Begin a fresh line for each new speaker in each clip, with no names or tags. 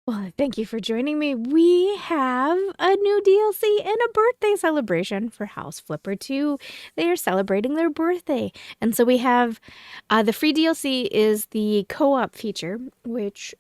Well, thank you for joining me. We have a new DLC and a birthday celebration for House Flipper 2. They are celebrating their birthday. And so we have the free DLC is the co-op feature, which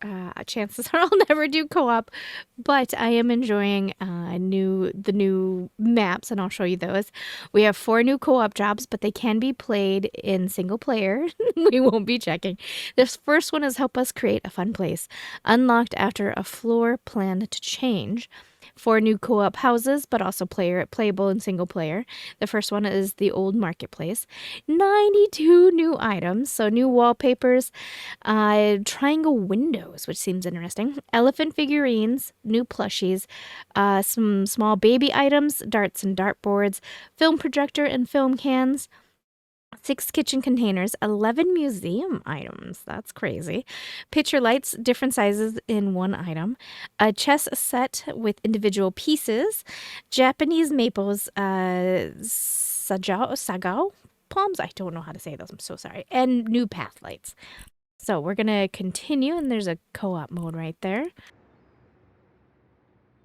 chances are I'll never do co-op, but I am enjoying the new maps, and I'll show you those. We have 4 new co-op jobs, but they can be played in single player. We won't be checking. This first one is help us create a fun place. Unlocked after a floor planned to change. 4 new co-op houses, but also playable in single player. The first one is the old marketplace. 92 new items, so new wallpapers, triangle windows, which seems interesting. Elephant figurines, new plushies, some small baby items, darts and dartboards, film projector and film cans. 6 kitchen containers, 11 museum items. That's crazy. Picture lights, different sizes in one item. A chess set with individual pieces. Japanese maples, sagao palms. I don't know how to say those. I'm so sorry. And new path lights. So we're going to continue, and there's a co-op mode right there.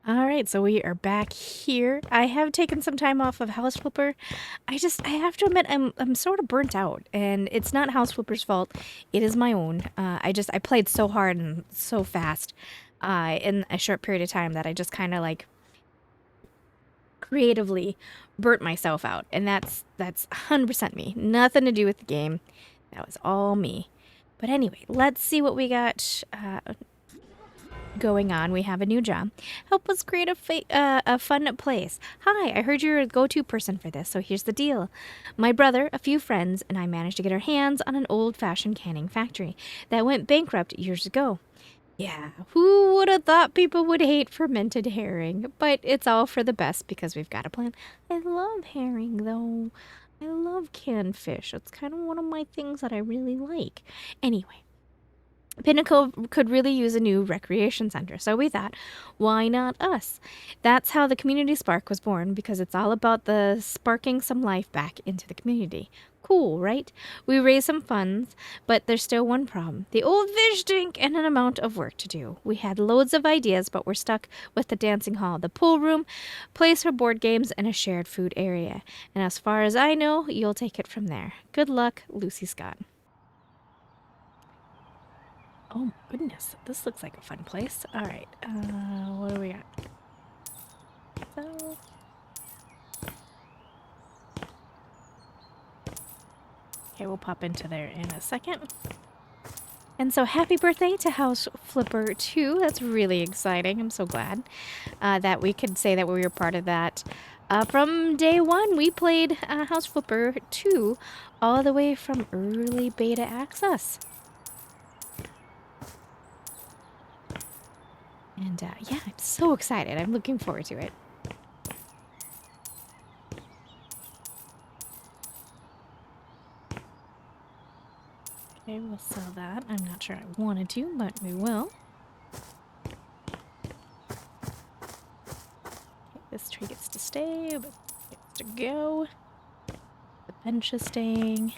All right, so we are back here. I have taken some time off of House Flipper. I have to admit I'm sort of burnt out, and it's not House Flipper's fault. It is my own. I played so hard and so fast in a short period of time that I just kind of like creatively burnt myself out, and that's 100% me. Nothing to do with the game. That was all me. But anyway, let's see what we got going on. We have a new job. Help us create a fun place. Hi, I heard you're a go-to person for this, so here's the deal. My brother, a few friends, and I managed to get our hands on an old-fashioned canning factory that went bankrupt years ago. Yeah, who would have thought people would hate fermented herring? But it's all for the best because we've got a plan. I love herring, though. I love canned fish. It's kind of one of my things that I really like. Anyway, Pinnacove could really use a new recreation center, so we thought, why not us? That's how the community spark was born, because it's all about the sparking some life back into the community. Cool, right? We raised some funds, but there's still one problem. The old fish tank and an amount of work to do. We had loads of ideas, but we're stuck with the dancing hall, the pool room, place for board games, and a shared food area. And as far as I know, you'll take it from there. Good luck, Lucy Scott. Oh my goodness, this looks like a fun place. All right, what do we got? So, okay, we'll pop into there in a second. And so happy birthday to House Flipper 2. That's really exciting. I'm so glad that we could say that we were part of that. From day one, we played House Flipper 2 all the way from early beta access. And yeah, I'm so excited. I'm looking forward to it. Okay, we'll sell that. I'm not sure I wanted to, but we will. Okay, this tree gets to stay, but gets to go. The bench is staying.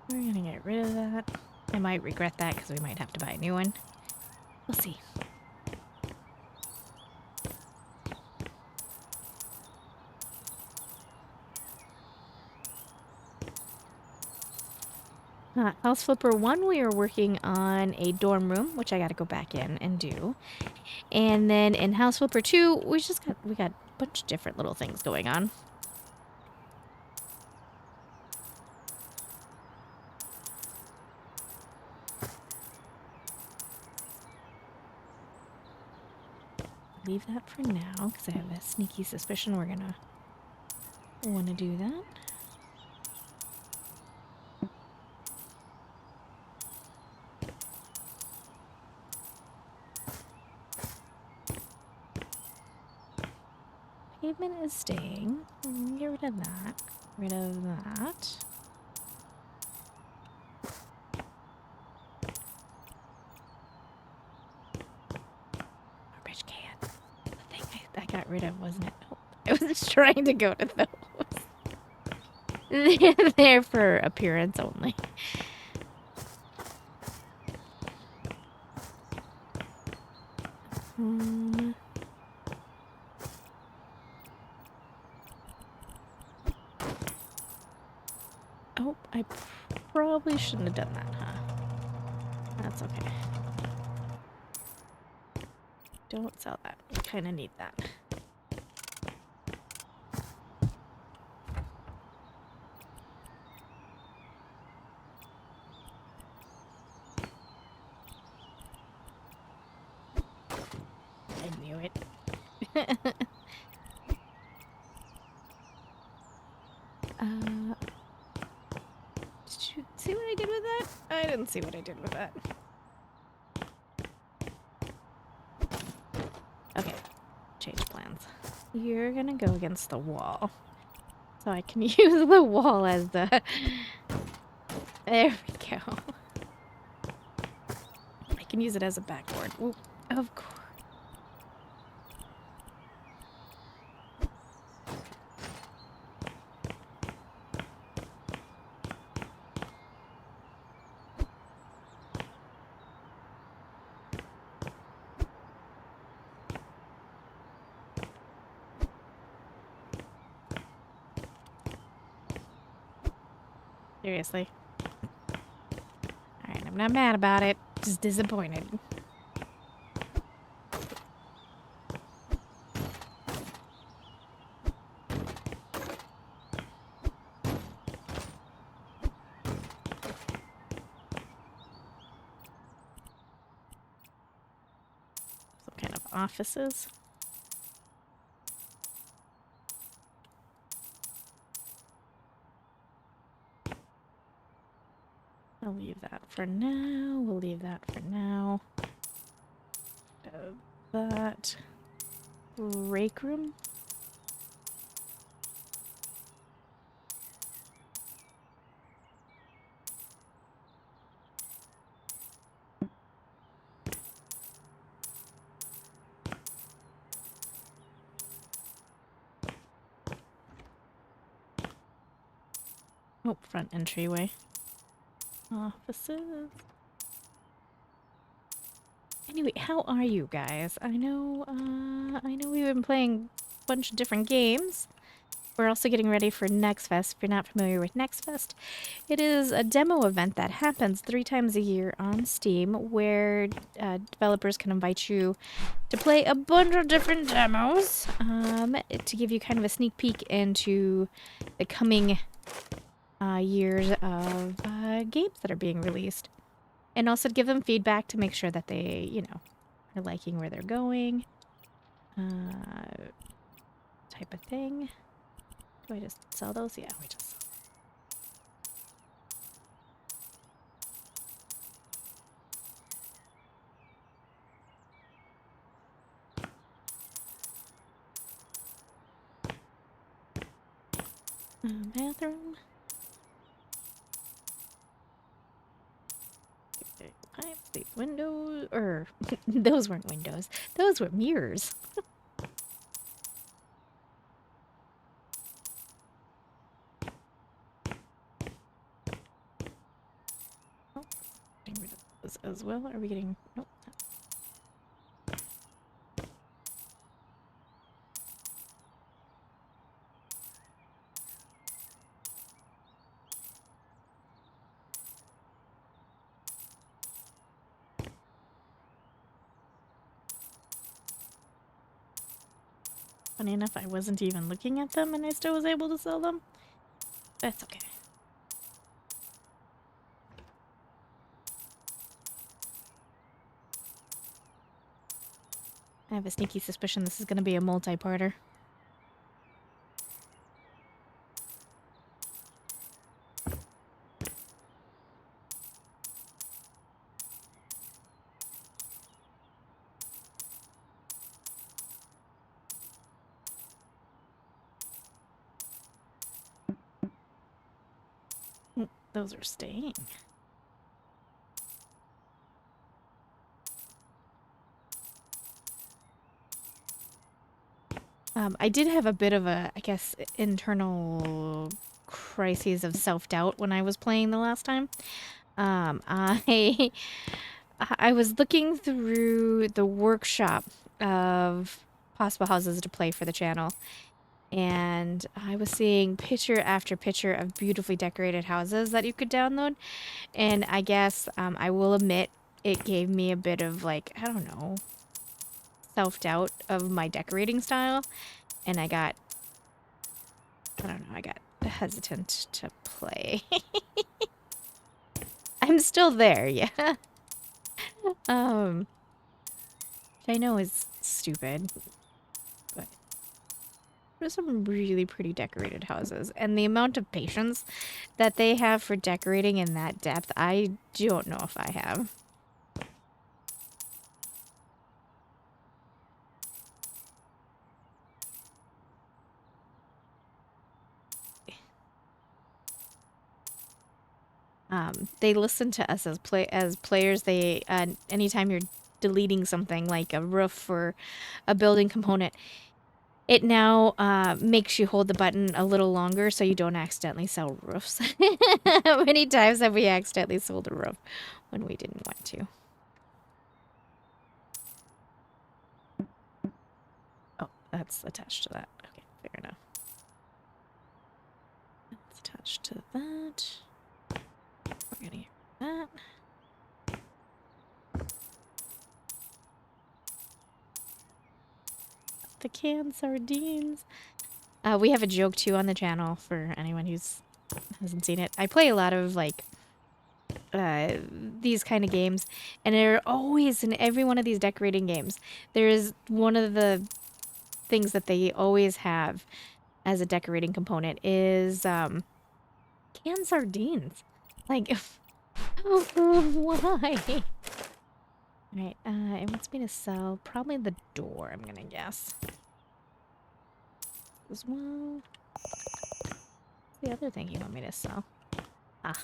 We're gonna get rid of that. I might regret that because we might have to buy a new one. We'll see. House Flipper 1, we are working on a dorm room, which I gotta go back in and do. And then in House Flipper 2, we got a bunch of different little things going on. Leave that for now, because I have a sneaky suspicion we're gonna want to do that. Pavement is staying. Get rid of that. Get rid of that. Garbage can. The thing I got rid of, wasn't it? Oh, I was just trying to go to those. They're there for appearance only. Oh, I probably shouldn't have done that, huh? That's okay. Don't sell that. We kind of need that. I knew it. Did you see what I did with that? I didn't see what I did with that. Okay, change plans. You're gonna go against the wall. So I can use the wall as the... There we go. I can use it as a backboard. Ooh, of course. Seriously. Alright, I'm not mad about it. Just disappointed. Some kind of offices. I'll leave that for now. We'll leave that for now. That rake room. Oh, front entryway. Offices. Anyway, how are you guys? I know we've been playing a bunch of different games. We're also getting ready for Next Fest. If you're not familiar with Next Fest, it is a demo event that happens 3 times a year on Steam, where developers can invite you to play a bunch of different demos to give you kind of a sneak peek into the coming years of games that are being released. And also to give them feedback to make sure that they, you know, are liking where they're going. Type of thing. Do I just sell those? Yeah, we just bathroom. Pipes, these windows, or those weren't windows. Those were mirrors. Oh, getting rid of those as well. Are we getting... Nope. Funny enough, I wasn't even looking at them and I still was able to sell them. That's okay. I have a sneaky suspicion this is going to be a multi-parter. Those are staying. I did have a bit of a, I guess, internal crises of self-doubt when I was playing the last time. I was looking through the workshop of possible houses to play for the channel. And I was seeing picture after picture of beautifully decorated houses that you could download. And I guess I will admit it gave me a bit of like, I don't know, self-doubt of my decorating style. And I got hesitant to play. I'm still there, yeah. Which I know is stupid, but there's some really pretty decorated houses. And the amount of patience that they have for decorating in that depth, I don't know if I have. They listen to us as players. They anytime you're deleting something like a roof or a building component, it now makes you hold the button a little longer so you don't accidentally sell roofs. How many times have we accidentally sold a roof when we didn't want to? Oh, that's attached to that. Okay, fair enough. That's attached to that. We're gonna get that. The canned sardines. We have a joke too on the channel for anyone who's hasn't seen it. I play a lot of like these kind of games, and there are always in every one of these decorating games, there is one of the things that they always have as a decorating component is canned sardines. Like, why? Alright, it wants me to sell probably the door, I'm gonna guess. As well. What's the other thing you want me to sell? Ah.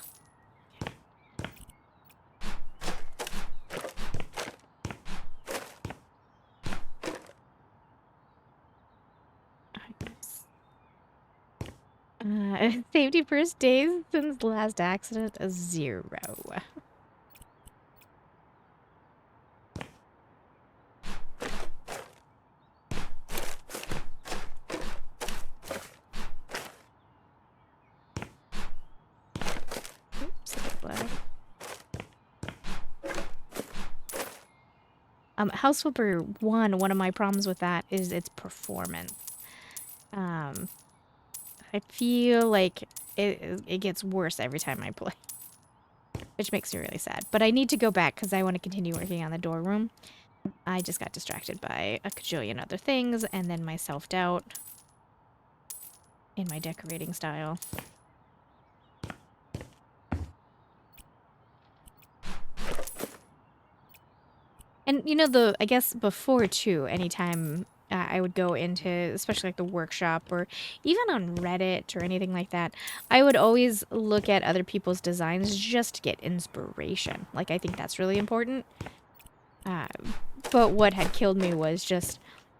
Safety first days since the last accident, a 0. Oops, House Flipper 1, one of my problems with that is its performance. I feel like it gets worse every time I play, which makes me really sad. But I need to go back because I want to continue working on the door room. I just got distracted by a cajillion other things, and then my self-doubt in my decorating style. And, you know, I guess before, too, anytime I would go into, especially like the workshop or even on Reddit or anything like that, I would always look at other people's designs just to get inspiration. Like, I think that's really important. But what had killed me was just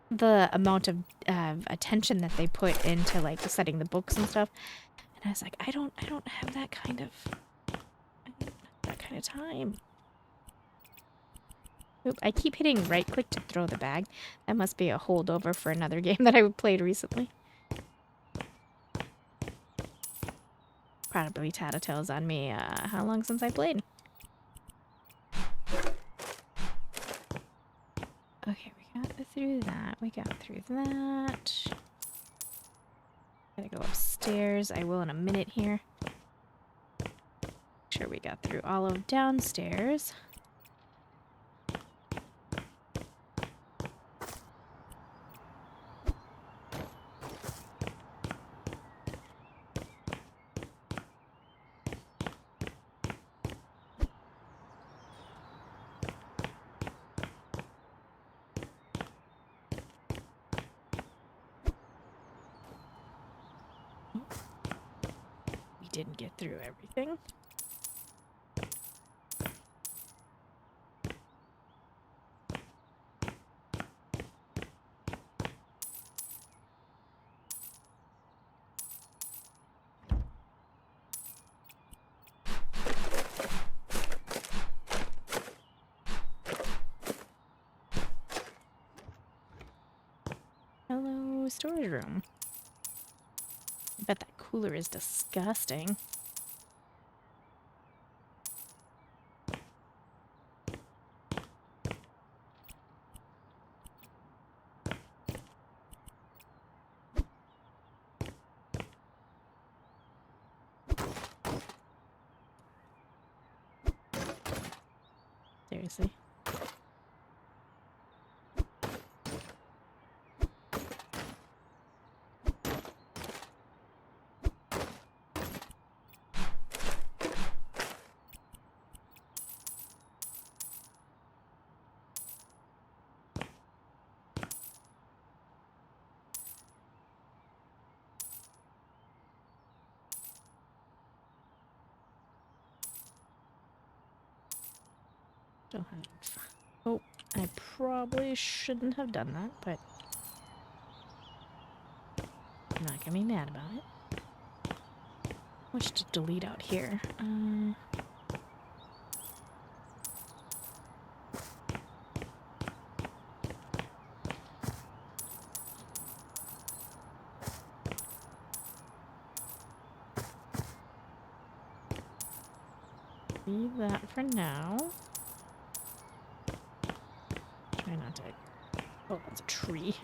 the amount of attention that they put into, like, setting the books and stuff. And I was like, I don't have that kind of time. Oop, I keep hitting right click to throw the bag. That must be a holdover for another game that I played recently. Probably tattletales on me. How long since I played? Okay, we got through that. We got through that. Gotta go upstairs. I will in a minute here. Make sure we got through all of downstairs. Didn't get through everything. storage room. I bet that cooler is disgusting. Seriously. Don't have. Oh, I probably shouldn't have done that, but I'm not gonna be mad about it. What's to delete out here? Leave that for now. Try not to. Oh, that's a tree.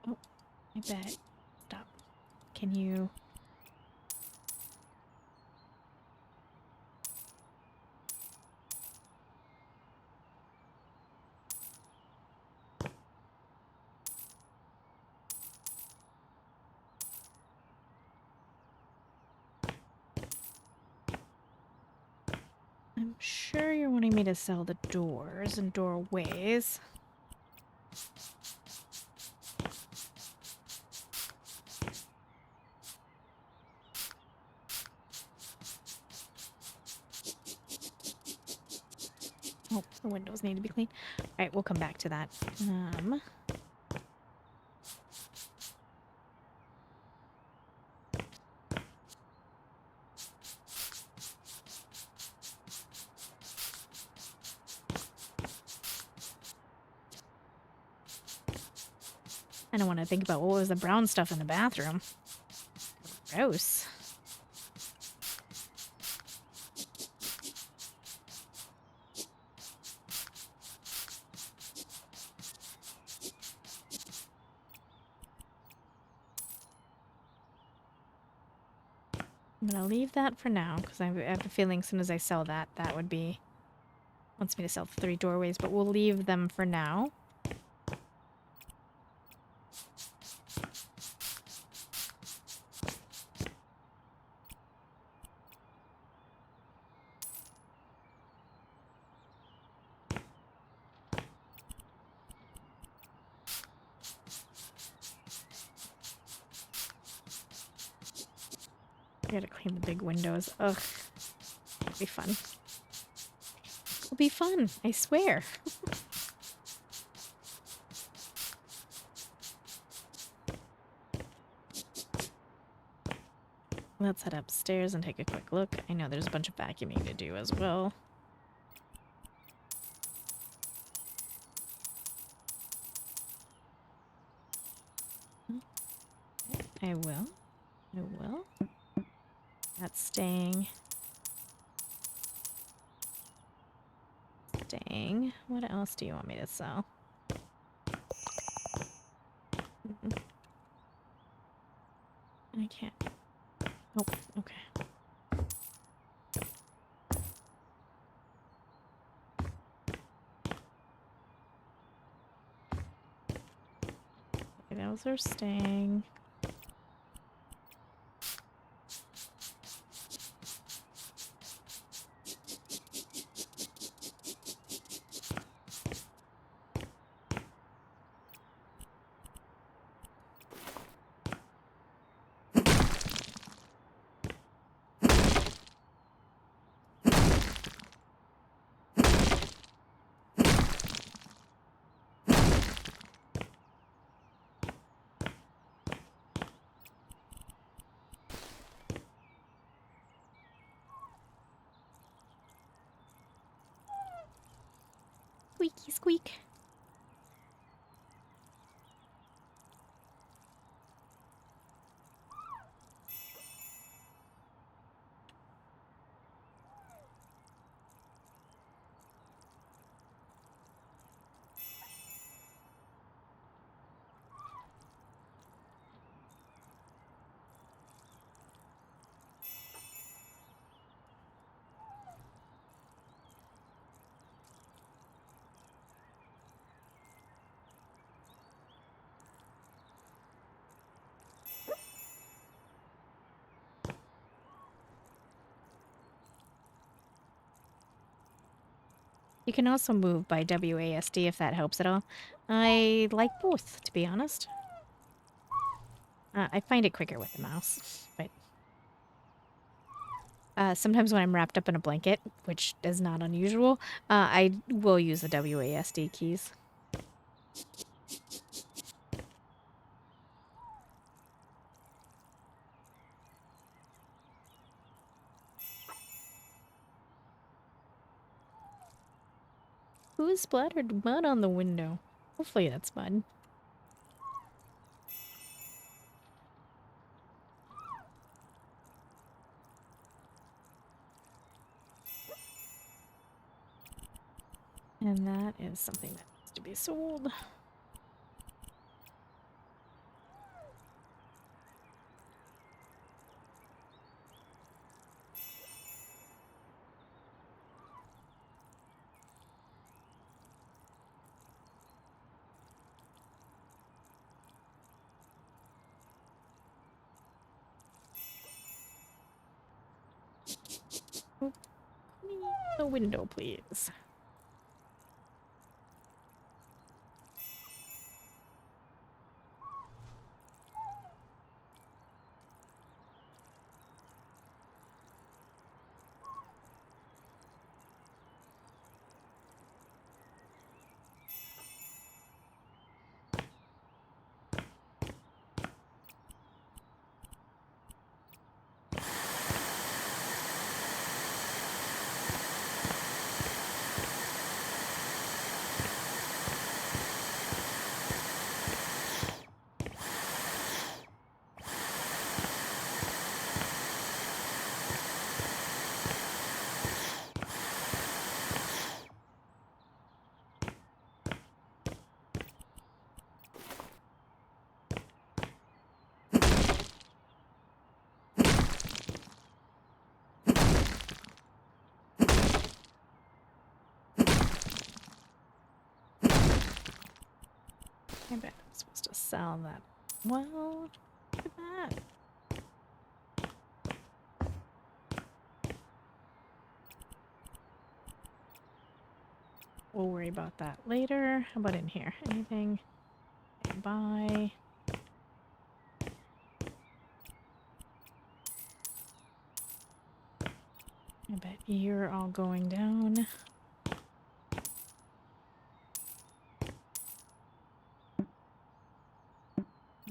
Oh, I bet. Stop. Can you? I'm sure you're wanting me to sell the doors and doorways. Oh, the windows need to be clean. All right, we'll come back to that. I don't want to think about what was the brown stuff in the bathroom. Gross. I'm gonna leave that for now because I have a feeling as soon as I sell that, that would be wants me to sell the 3 doorways, but we'll leave them for now. I gotta clean the big windows. Ugh. It'll be fun. It'll be fun, I swear. Let's head upstairs and take a quick look. I know there's a bunch of vacuuming to do as well. I will. I will. That's staying. staying. What else do you want me to sell? I can't. Oh, okay. Okay, those are staying. Squeaky squeak. You can also move by WASD if that helps at all. I like both, to be honest. I find it quicker with the mouse, but sometimes when I'm wrapped up in a blanket, which is not unusual, I will use the WASD keys. Who splattered mud on the window? Hopefully that's mud. And that is something that needs to be sold. The window, please. I bet I'm supposed to sell that. Well, look at that. We'll worry about that later. How about in here? Anything? Buy. I bet you're all going down.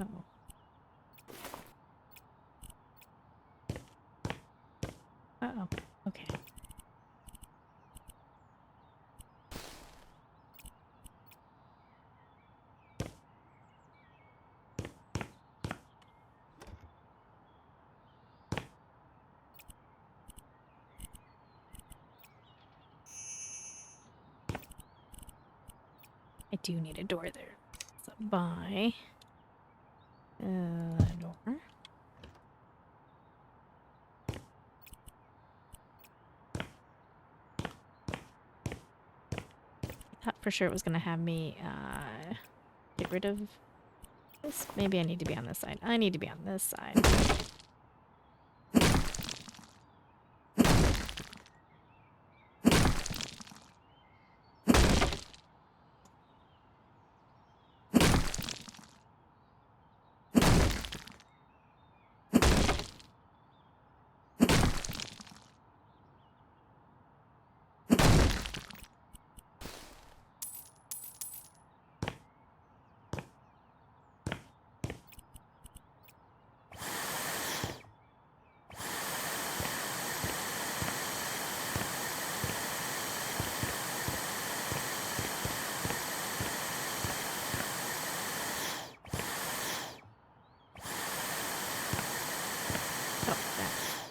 Uh-oh. Uh-oh. Okay. I do need a door there. So buy a door. Thought for sure it was gonna have me get rid of this. Maybe I need to be on this side. I need to be on this side.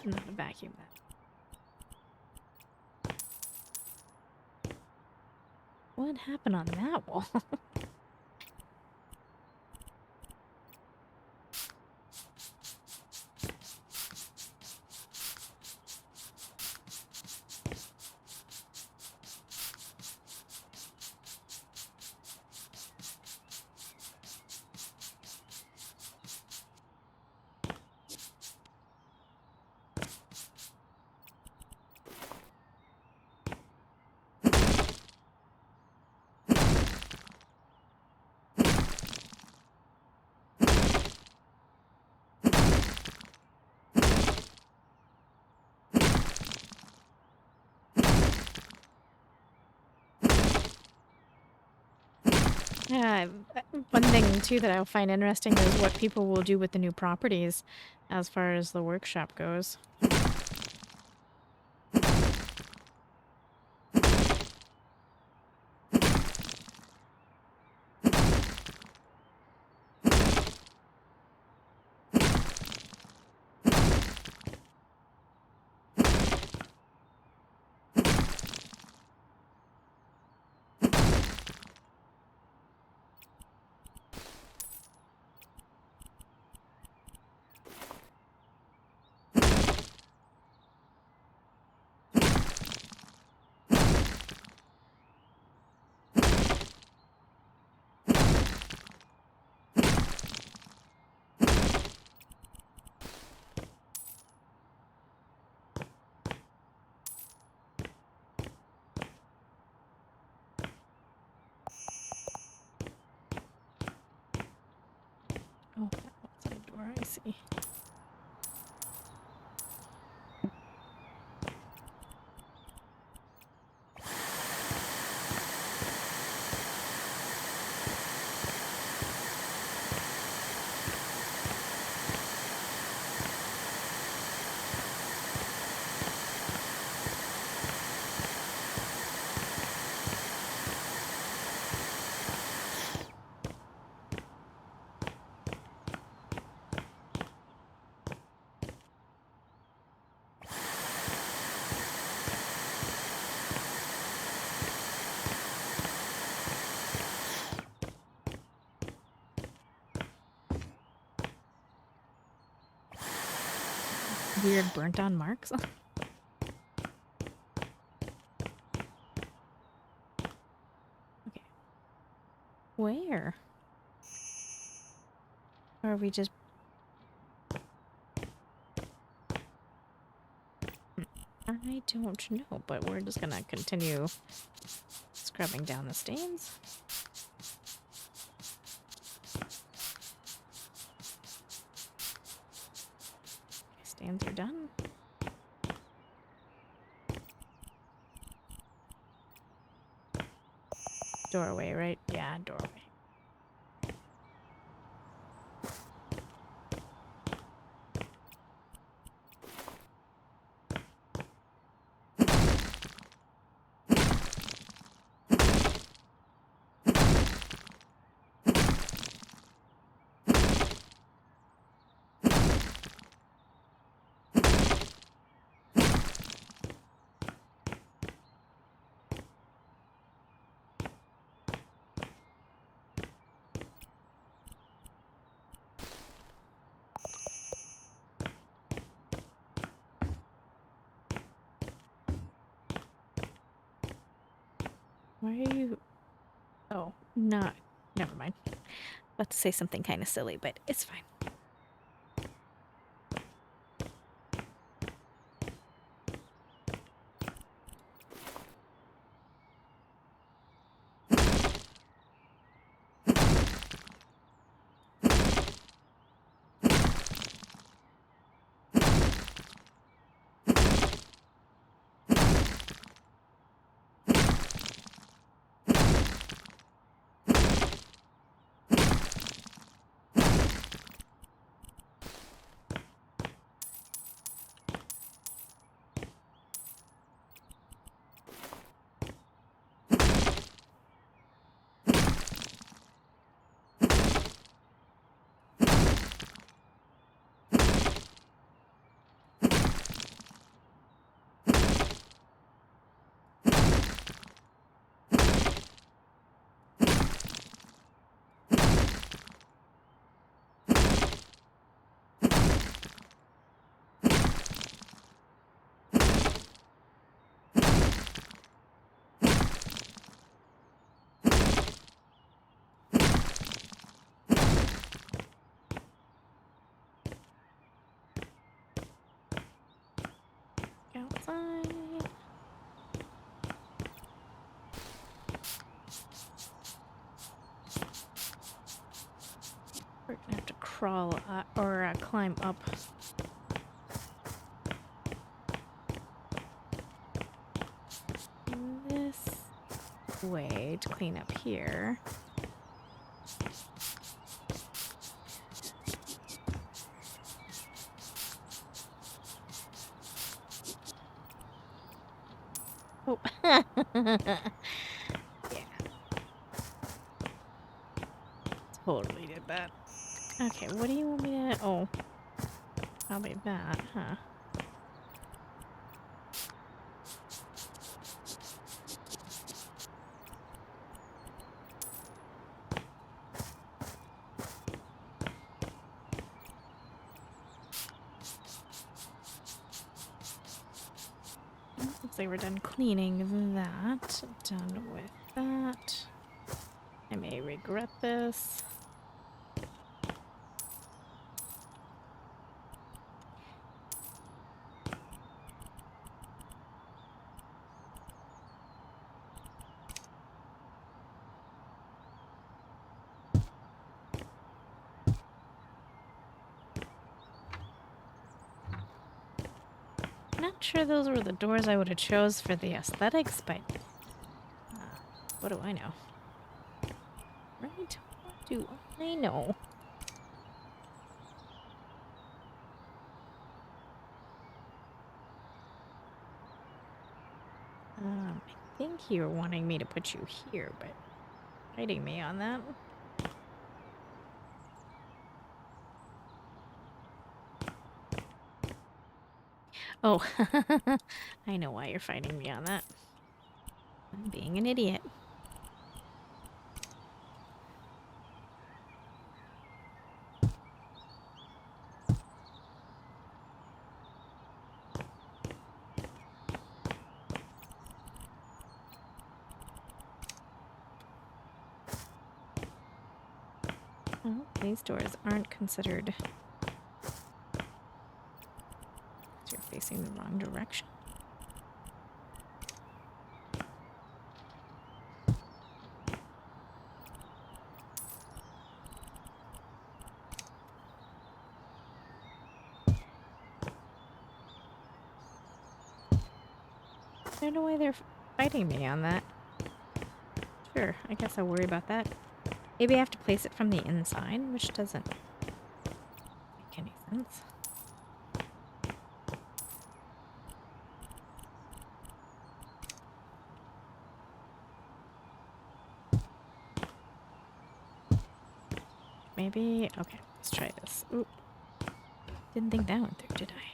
Not a vacuum that. What happened on that wall? Yeah, one thing too that I'll find interesting is what people will do with the new properties as far as the workshop goes. Oh, that outside door, I see. Weird burnt on marks. Okay. Where? Or are we just... I don't know, but we're just gonna continue scrubbing down the stains. Stains are done. Doorway, right? Yeah, doorway. Why are you... Oh, not... Never mind. About to say something kind of silly, but it's fine. Outside. We're gonna have to crawl or climb up. This way to clean up here. Oh. Yeah. Totally did that. Okay, what do you want me to... Oh. Probably that, huh? Looks like we're done cleaning that. Done with that. I may regret this. Not sure those were the doors I would have chose for the aesthetics, but what do I know? Right? What do I know? I think you were wanting me to put you here, but fighting me on that. Oh, I know why you're fighting me on that. I'm being an idiot. Oh, these doors aren't considered. You're facing the wrong direction. I don't know why they're fighting me on that. Sure, I guess I'll worry about that. Maybe I have to place it from the inside, which doesn't make any sense. Maybe, okay, let's try this. Ooh, didn't think that went through, did I?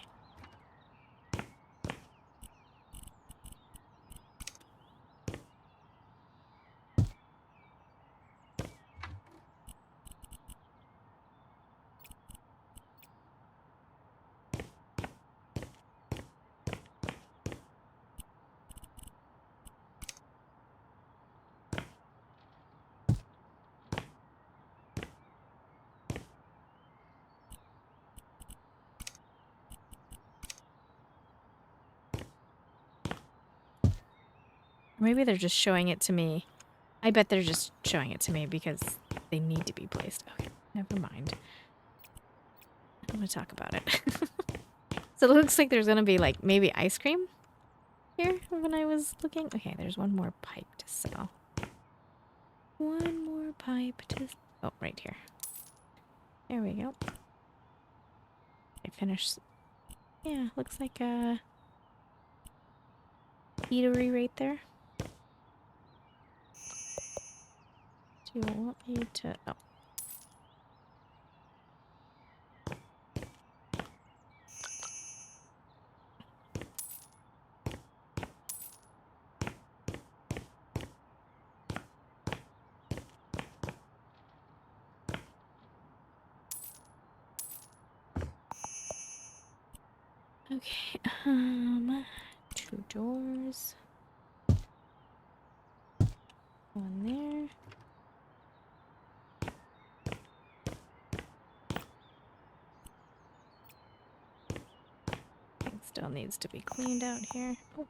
Maybe they're just showing it to me. I bet they're just showing it to me because they need to be placed. Okay, never mind. I'm gonna talk about it. So it looks like there's gonna be like maybe ice cream here when I was looking. Okay, there's one more pipe to sell. One more pipe to... Oh, right here. There we go. I finished... Yeah, looks like a eatery right there. Do you want me to... Oh. Okay, 2 doors. One there. It still needs to be cleaned out here. Oh.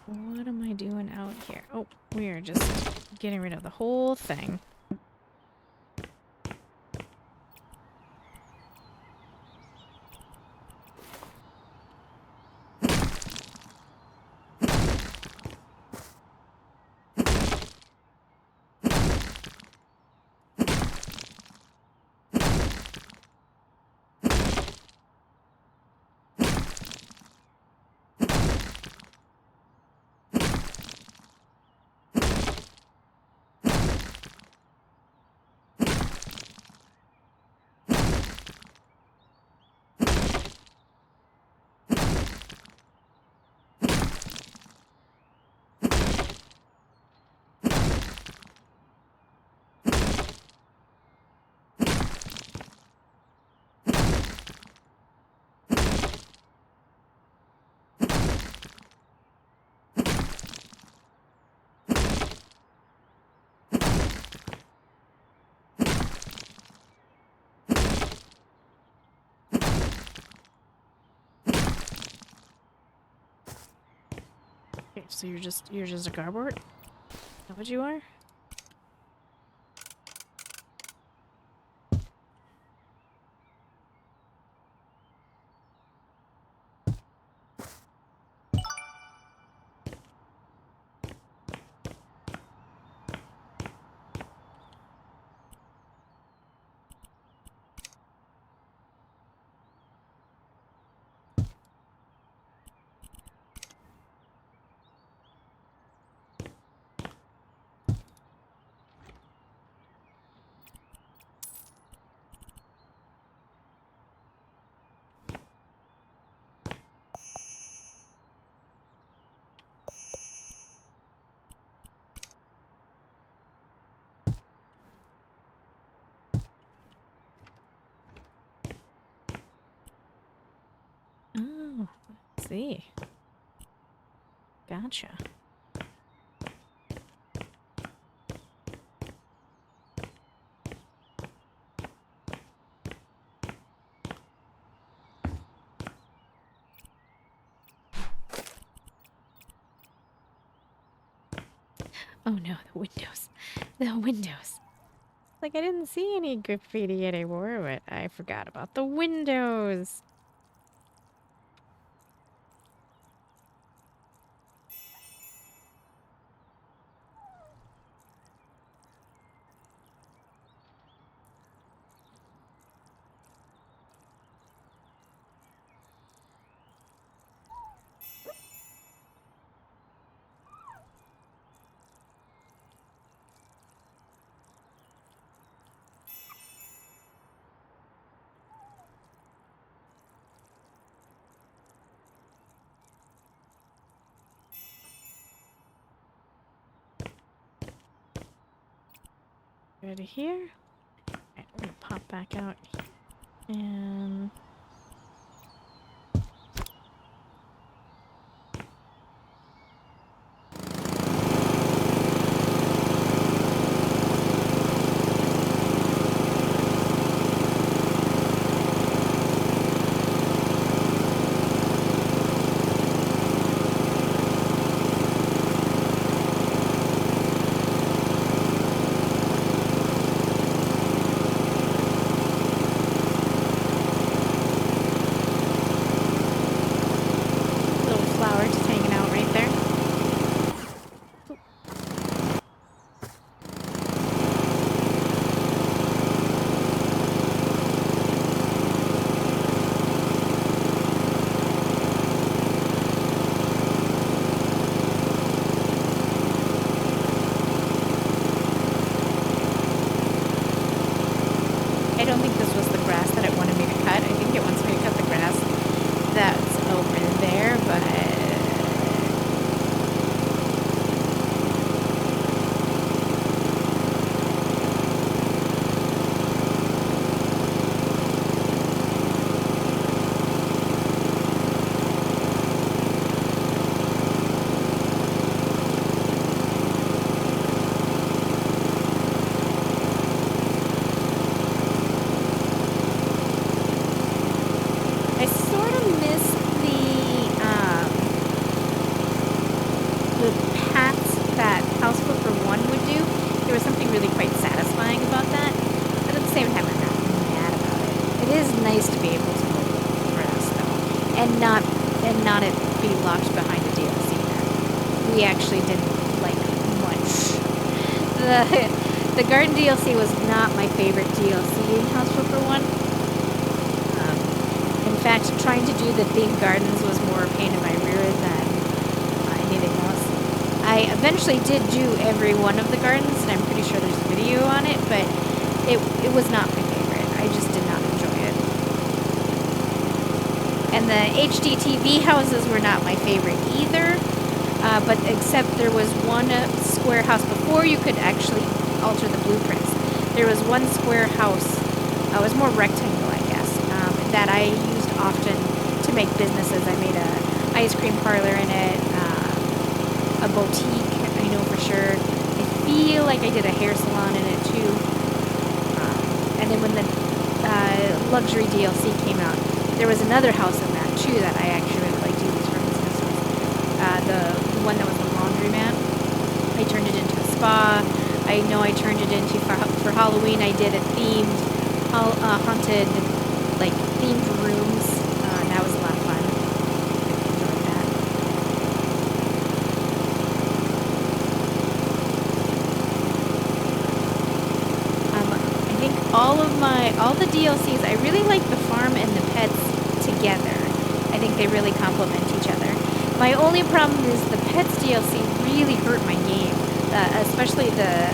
What am I doing out here? Oh, we are just getting rid of the whole thing. Okay, so you're just a garboard? Is that what you are? Oh, let's see. Gotcha. Oh no, the windows. The windows. Like I didn't see any graffiti anymore, but I forgot about the windows. Right here. Alright, we'll pop back out and little flower just hanging out right there. I don't think this was the grass that it wanted me to cut. I think it wants me to cut the grass that's over there, but I sort of miss the pats that House Flipper 1 would do. There was something really quite satisfying about that, but at the same time, I'm not mad about it. It is nice to be able to mow grass, though, and not it be locked behind a DLC that we actually didn't like much. The garden DLC was not my favorite DLC in House Flipper 1. In fact, trying to do the themed gardens was more a pain in my rear than anything else. I eventually did do every one of the gardens, and I'm pretty sure there's a video on it, but it was not my favorite. I just did not enjoy it. And the HD TV houses were not my favorite either, but except there was one square house before you could actually alter the blueprints. There was one square house, it was more rectangle, I guess, that I used often to make businesses. I made a ice cream parlor in it, a boutique, I know for sure. I feel like I did a hair salon in it too. And then when the luxury DLC came out, there was another house in that too that I actually really liked to use for businesses. The one that was the laundromat, I turned it into a spa. I know I turned it into, for Halloween, I did a themed, haunted, like, themed rooms. And that was a lot of fun. Really enjoyed that. I think all the DLCs, I really like the farm and the pets together. I think they really complement each other. My only problem is the pets DLC really hurt my game, especially the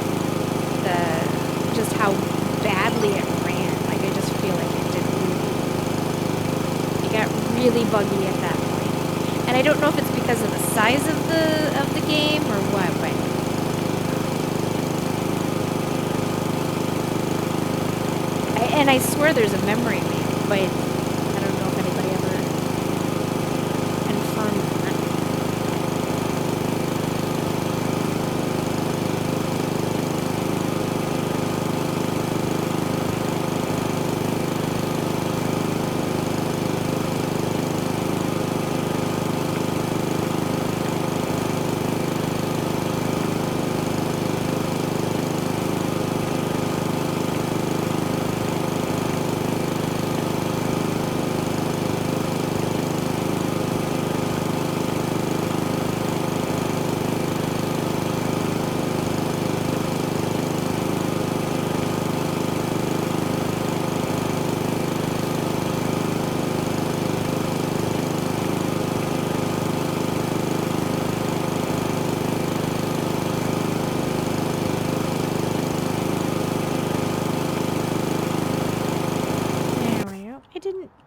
just how badly it ran. Like, I just feel like it got really buggy at that point. And I don't know if it's because of the size of the game or what, but and I swear there's a memory leak, but I don't know if anybody ever confirmed that.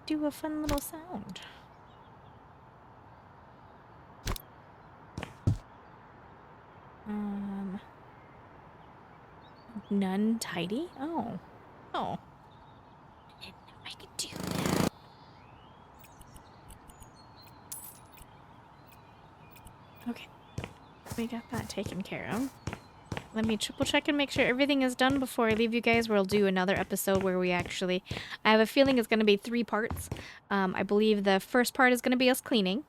Do a fun little sound. None tidy? Oh. Oh. I didn't know I could do that. Okay. We got that taken care of. Let me triple check and make sure everything is done before I leave you guys. We'll do another episode where we actually... I have a feeling it's going to be 3 parts. I believe the first part is going to be us cleaning.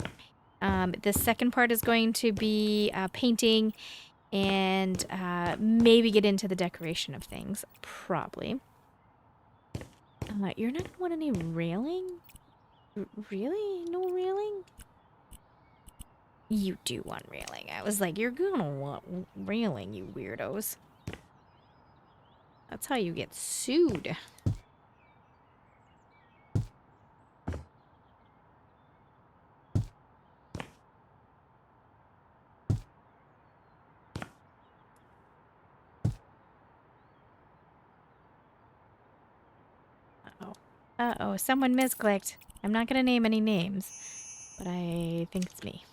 The second part is going to be painting and maybe get into the decoration of things. Probably. You're not going to want any railing? Really? No railing? You do want railing. I was like, you're gonna want railing, you weirdos. That's how you get sued. Uh-oh. Uh-oh, someone misclicked. I'm not gonna name any names, but I think it's me.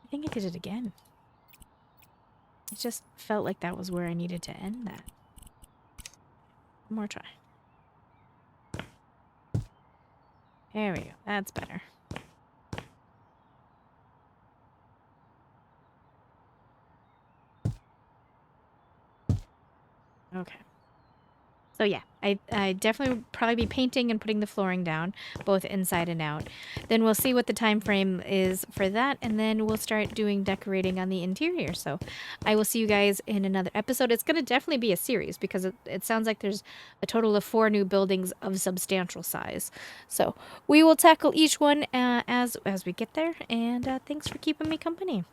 I think I did it again. It just felt like that was where I needed to end that. One more try. There we go. That's better. Okay. So yeah, I definitely would probably be painting and putting the flooring down, both inside and out. Then we'll see what the time frame is for that, and then we'll start doing decorating on the interior. So I will see you guys in another episode. It's going to definitely be a series because it sounds like there's a total of 4 new buildings of substantial size. So we will tackle each one as we get there, and thanks for keeping me company.